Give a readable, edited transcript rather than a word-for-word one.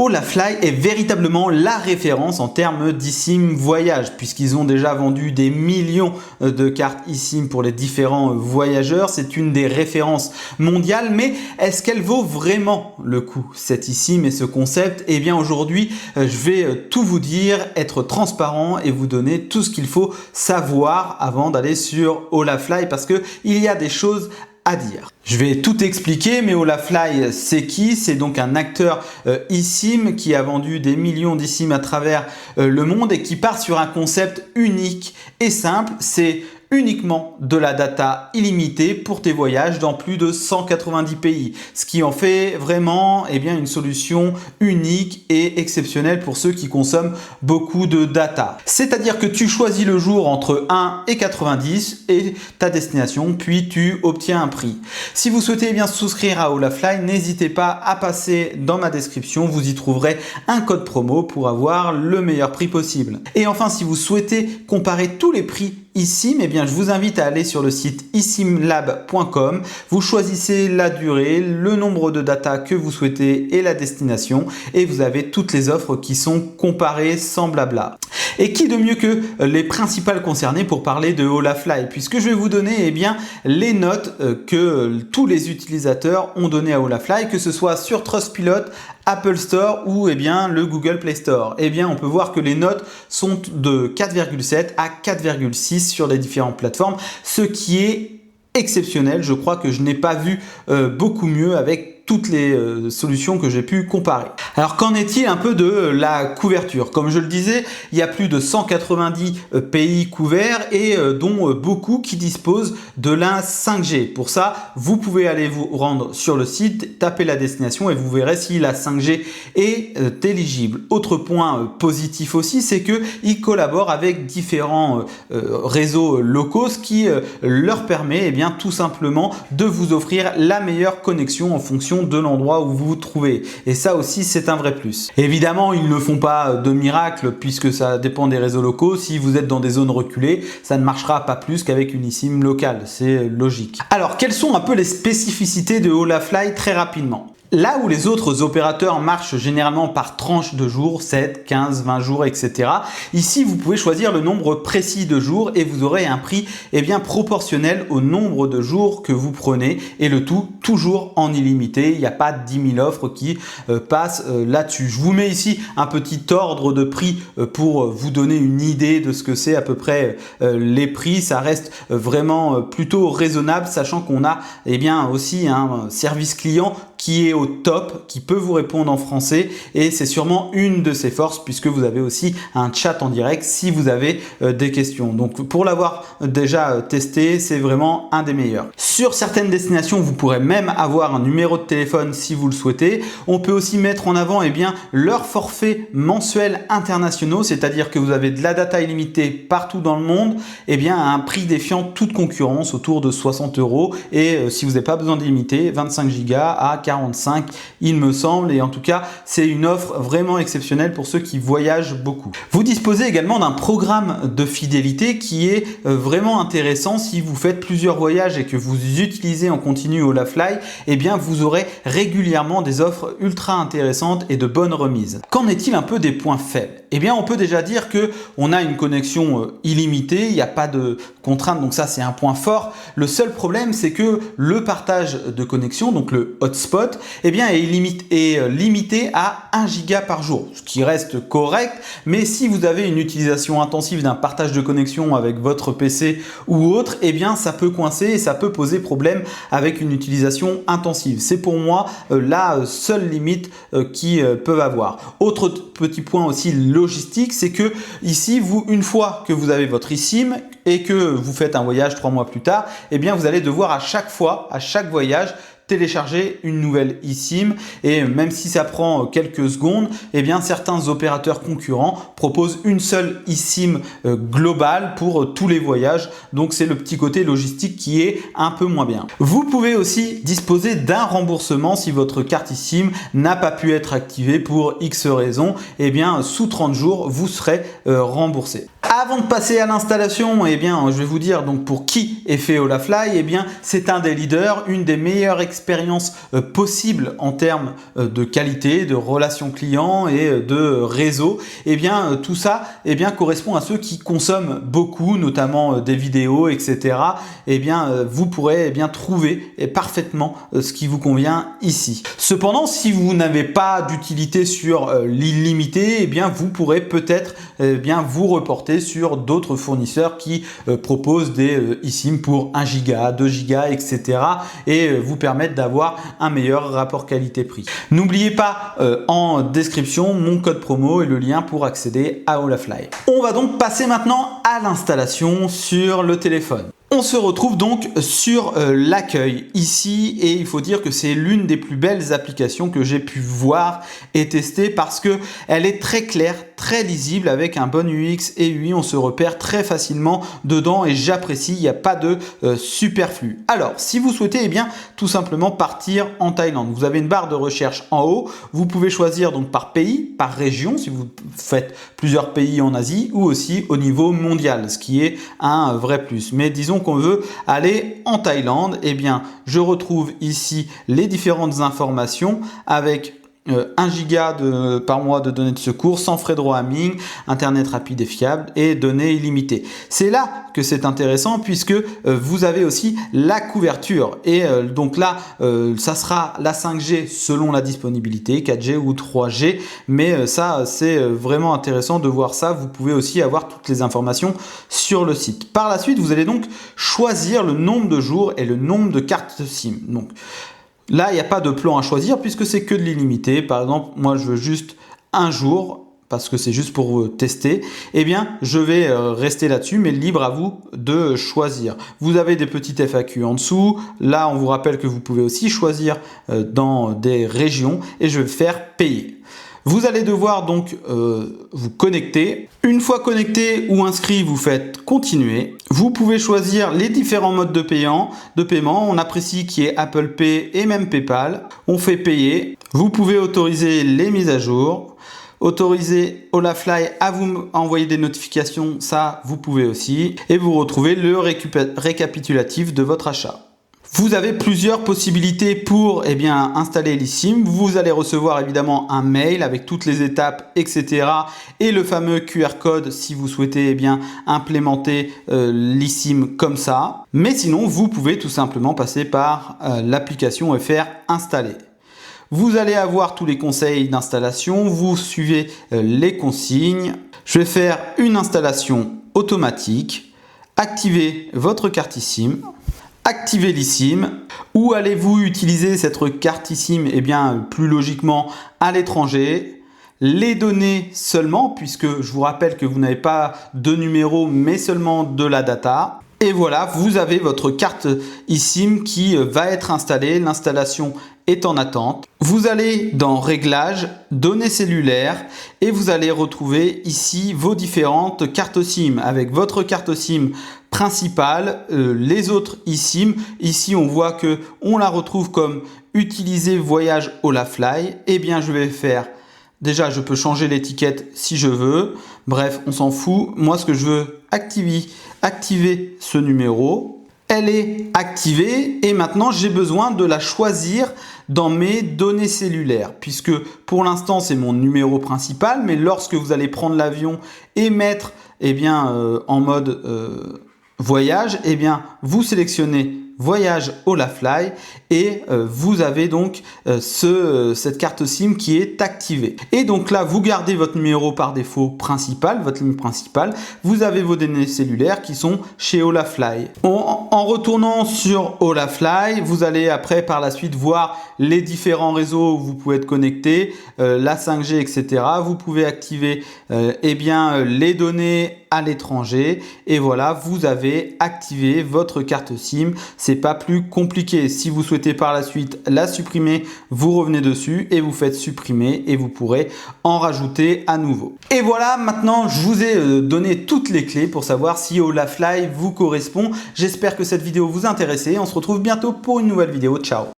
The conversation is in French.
Olafly est véritablement la référence en termes d'eSIM voyage, puisqu'ils ont déjà vendu des millions de cartes eSIM pour les différents voyageurs. C'est une des références mondiales, mais est-ce qu'elle vaut vraiment le coup, cette eSIM et ce concept? Eh bien aujourd'hui, je vais tout vous dire, être transparent et vous donner tout ce qu'il faut savoir avant d'aller sur Olafly, parce que il y a des choses à dire. Je vais tout expliquer, mais Olafly, c'est qui? C'est donc un acteur eSIM qui a vendu des millions d'eSIM à travers le monde et qui part sur un concept unique et simple. C'est uniquement de la data illimitée pour tes voyages dans plus de 190 pays. Ce qui en fait vraiment une solution unique et exceptionnelle pour ceux qui consomment beaucoup de data. C'est-à-dire que tu choisis le jour entre 1 et 90 et ta destination, puis tu obtiens un prix. Si vous souhaitez souscrire à Olafly, n'hésitez pas à passer dans ma description, vous y trouverez un code promo pour avoir le meilleur prix possible. Et enfin, si vous souhaitez comparer tous les prix eSIM, je vous invite à aller sur le site eSIMlab.com. Vous choisissez la durée, le nombre de data que vous souhaitez et la destination, et vous avez toutes les offres qui sont comparées sans blabla. Et qui de mieux que les principales concernées pour parler de Olafly, puisque je vais vous donner les notes que tous les utilisateurs ont données à Olafly, que ce soit sur Trustpilot, Apple Store ou le Google Play Store. On peut voir que les notes sont de 4,7 à 4,6 sur les différentes plateformes, ce qui est exceptionnel. Je crois que je n'ai pas vu beaucoup mieux avec toutes les solutions que j'ai pu comparer. Alors qu'en est-il un peu de la couverture? Comme je le disais, il y a plus de 190 pays couverts et dont beaucoup qui disposent de la 5G. Pour ça, vous pouvez aller vous rendre sur le site, taper la destination et vous verrez si la 5G est éligible. Autre point positif aussi, c'est qu'ils collaborent avec différents réseaux locaux, ce qui leur permet tout simplement de vous offrir la meilleure connexion en fonction de l'endroit où vous vous trouvez. Et ça aussi, c'est un vrai plus. Évidemment, ils ne font pas de miracle puisque ça dépend des réseaux locaux. Si vous êtes dans des zones reculées, ça ne marchera pas plus qu'avec une eSIM locale. C'est logique. Alors, quelles sont un peu les spécificités de Olafly très rapidement? Là où les autres opérateurs marchent généralement par tranche de jours, 7, 15, 20 jours, etc. Ici, vous pouvez choisir le nombre précis de jours et vous aurez un prix proportionnel au nombre de jours que vous prenez, et le tout toujours en illimité. Il n'y a pas 10 000 offres qui passent là-dessus. Je vous mets ici un petit ordre de prix pour vous donner une idée de ce que c'est à peu près les prix. Ça reste vraiment plutôt raisonnable, sachant qu'on a aussi un service client qui est au top, qui peut vous répondre en français, et c'est sûrement une de ses forces puisque vous avez aussi un chat en direct si vous avez des questions. Donc pour l'avoir déjà testé, c'est vraiment un des meilleurs. Sur certaines destinations, vous pourrez même avoir un numéro de téléphone si vous le souhaitez. On peut aussi mettre en avant leurs forfaits mensuels internationaux, c'est-à-dire que vous avez de la data illimitée partout dans le monde, à un prix défiant toute concurrence autour de 60 €, et si vous n'avez pas besoin d'illimité, 25 Go à 45, il me semble, et en tout cas c'est une offre vraiment exceptionnelle pour ceux qui voyagent beaucoup. Vous disposez également d'un programme de fidélité qui est vraiment intéressant. Si vous faites plusieurs voyages et que vous utilisez en continu Olafly, vous aurez régulièrement des offres ultra intéressantes et de bonnes remises. Qu'en est-il un peu des points faibles? On peut déjà dire que on a une connexion illimitée, il n'y a pas de contraintes, donc ça c'est un point fort. Le seul problème, c'est que le partage de connexion, donc le hotspot, est limité à 1 giga par jour, ce qui reste correct, mais si vous avez une utilisation intensive d'un partage de connexion avec votre PC ou autre, ça peut coincer et ça peut poser problème avec une utilisation intensive. C'est pour moi la seule limite qu'ils peuvent avoir. Autre petit point aussi logistique, c'est que ici, une fois que vous avez votre eSIM et que vous faites un voyage 3 mois plus tard, vous allez devoir à chaque voyage, télécharger une nouvelle eSIM, et même si ça prend quelques secondes, certains opérateurs concurrents proposent une seule eSIM globale pour tous les voyages, donc c'est le petit côté logistique qui est un peu moins bien. Vous pouvez aussi disposer d'un remboursement si votre carte eSIM n'a pas pu être activée pour X raisons, sous 30 jours vous serez remboursé. Avant de passer à l'installation, je vais vous dire donc pour qui est fait Olafly. C'est un des leaders, une des meilleures expériences expérience possible en termes de qualité, de relations clients et de réseau, et bien tout ça correspond à ceux qui consomment beaucoup, notamment des vidéos, etc. Et bien vous pourrez trouver parfaitement ce qui vous convient ici. Cependant, si vous n'avez pas d'utilité sur l'illimité, et bien vous pourrez peut-être vous reporter sur d'autres fournisseurs qui proposent des eSIM pour 1 giga, 2 gigas, etc. et vous permettent d'avoir un meilleur rapport qualité-prix. N'oubliez pas en description mon code promo et le lien pour accéder à Olafly. On va donc passer maintenant à l'installation sur le téléphone. On se retrouve donc sur l'accueil ici et il faut dire que c'est l'une des plus belles applications que j'ai pu voir et tester parce que elle est très claire, très lisible avec un bon UX et UI. On se repère très facilement dedans et j'apprécie, il n'y a pas de superflu. Alors, si vous souhaitez tout simplement partir en Thaïlande, vous avez une barre de recherche en haut. Vous pouvez choisir donc par pays, par région, si vous faites plusieurs pays en Asie ou aussi au niveau mondial, ce qui est un vrai plus. Mais disons qu'on veut aller en Thaïlande, je retrouve ici les différentes informations avec 1 giga par mois de données de secours, sans frais de roaming, internet rapide et fiable et données illimitées. C'est là que c'est intéressant puisque vous avez aussi la couverture et donc là ça sera la 5G selon la disponibilité, 4G ou 3G, mais ça c'est vraiment intéressant de voir ça. Vous pouvez aussi avoir toutes les informations sur le site. Par la suite, vous allez donc choisir le nombre de jours et le nombre de cartes SIM. Donc là, il n'y a pas de plan à choisir puisque c'est que de l'illimité. Par exemple, moi, je veux juste 1 jour parce que c'est juste pour tester. Je vais rester là-dessus, mais libre à vous de choisir. Vous avez des petites FAQ en dessous. Là, on vous rappelle que vous pouvez aussi choisir dans des régions et je vais faire payer. Vous allez devoir donc vous connecter. Une fois connecté ou inscrit, vous faites continuer. Vous pouvez choisir les différents modes de paiement. On apprécie qui est Apple Pay et même PayPal. On fait payer. Vous pouvez autoriser les mises à jour. Autoriser Olafly à vous envoyer des notifications, ça vous pouvez aussi. Et vous retrouvez le récapitulatif de votre achat. Vous avez plusieurs possibilités pour installer l'eSIM. Vous allez recevoir évidemment un mail avec toutes les étapes, etc. et le fameux QR code si vous souhaitez implémenter l'eSIM comme ça. Mais sinon, vous pouvez tout simplement passer par l'application et faire installer. Vous allez avoir tous les conseils d'installation. Vous suivez les consignes. Je vais faire une installation automatique. Activez votre carte eSIM. Activez l'eSIM. Où allez-vous utiliser cette carte eSIM? Plus logiquement à l'étranger. Les données seulement, puisque je vous rappelle que vous n'avez pas de numéro, mais seulement de la data. Et voilà, vous avez votre carte eSIM qui va être installée. L'installation est en attente. Vous allez dans Réglages, Données cellulaires et vous allez retrouver ici vos différentes cartes SIM avec votre carte SIM principale, les autres eSIM. Ici, on voit que on la retrouve comme utiliser voyage Olafly. Je vais faire. Déjà, je peux changer l'étiquette si je veux. Bref, on s'en fout. Moi, ce que je veux, activer ce numéro. Elle est activée et maintenant, j'ai besoin de la choisir dans mes données cellulaires puisque pour l'instant, c'est mon numéro principal. Mais lorsque vous allez prendre l'avion et mettre en mode voyage, vous sélectionnez voyage Olafly et vous avez donc cette carte SIM qui est activée. Et donc là, vous gardez votre numéro par défaut principal, votre ligne principale. Vous avez vos données cellulaires qui sont chez Olafly. En retournant sur Olafly, vous allez après par la suite voir les différents réseaux où vous pouvez être connecté, la 5G, etc. Vous pouvez activer les données à l'étranger et voilà, vous avez activé votre carte SIM. C'est pas plus compliqué. Si vous souhaitez par la suite la supprimer, vous revenez dessus et vous faites supprimer et vous pourrez en rajouter à nouveau. Et voilà, maintenant je vous ai donné toutes les clés pour savoir si Olafly vous correspond. J'espère que cette vidéo vous a intéressé. On se retrouve bientôt pour une nouvelle vidéo. Ciao.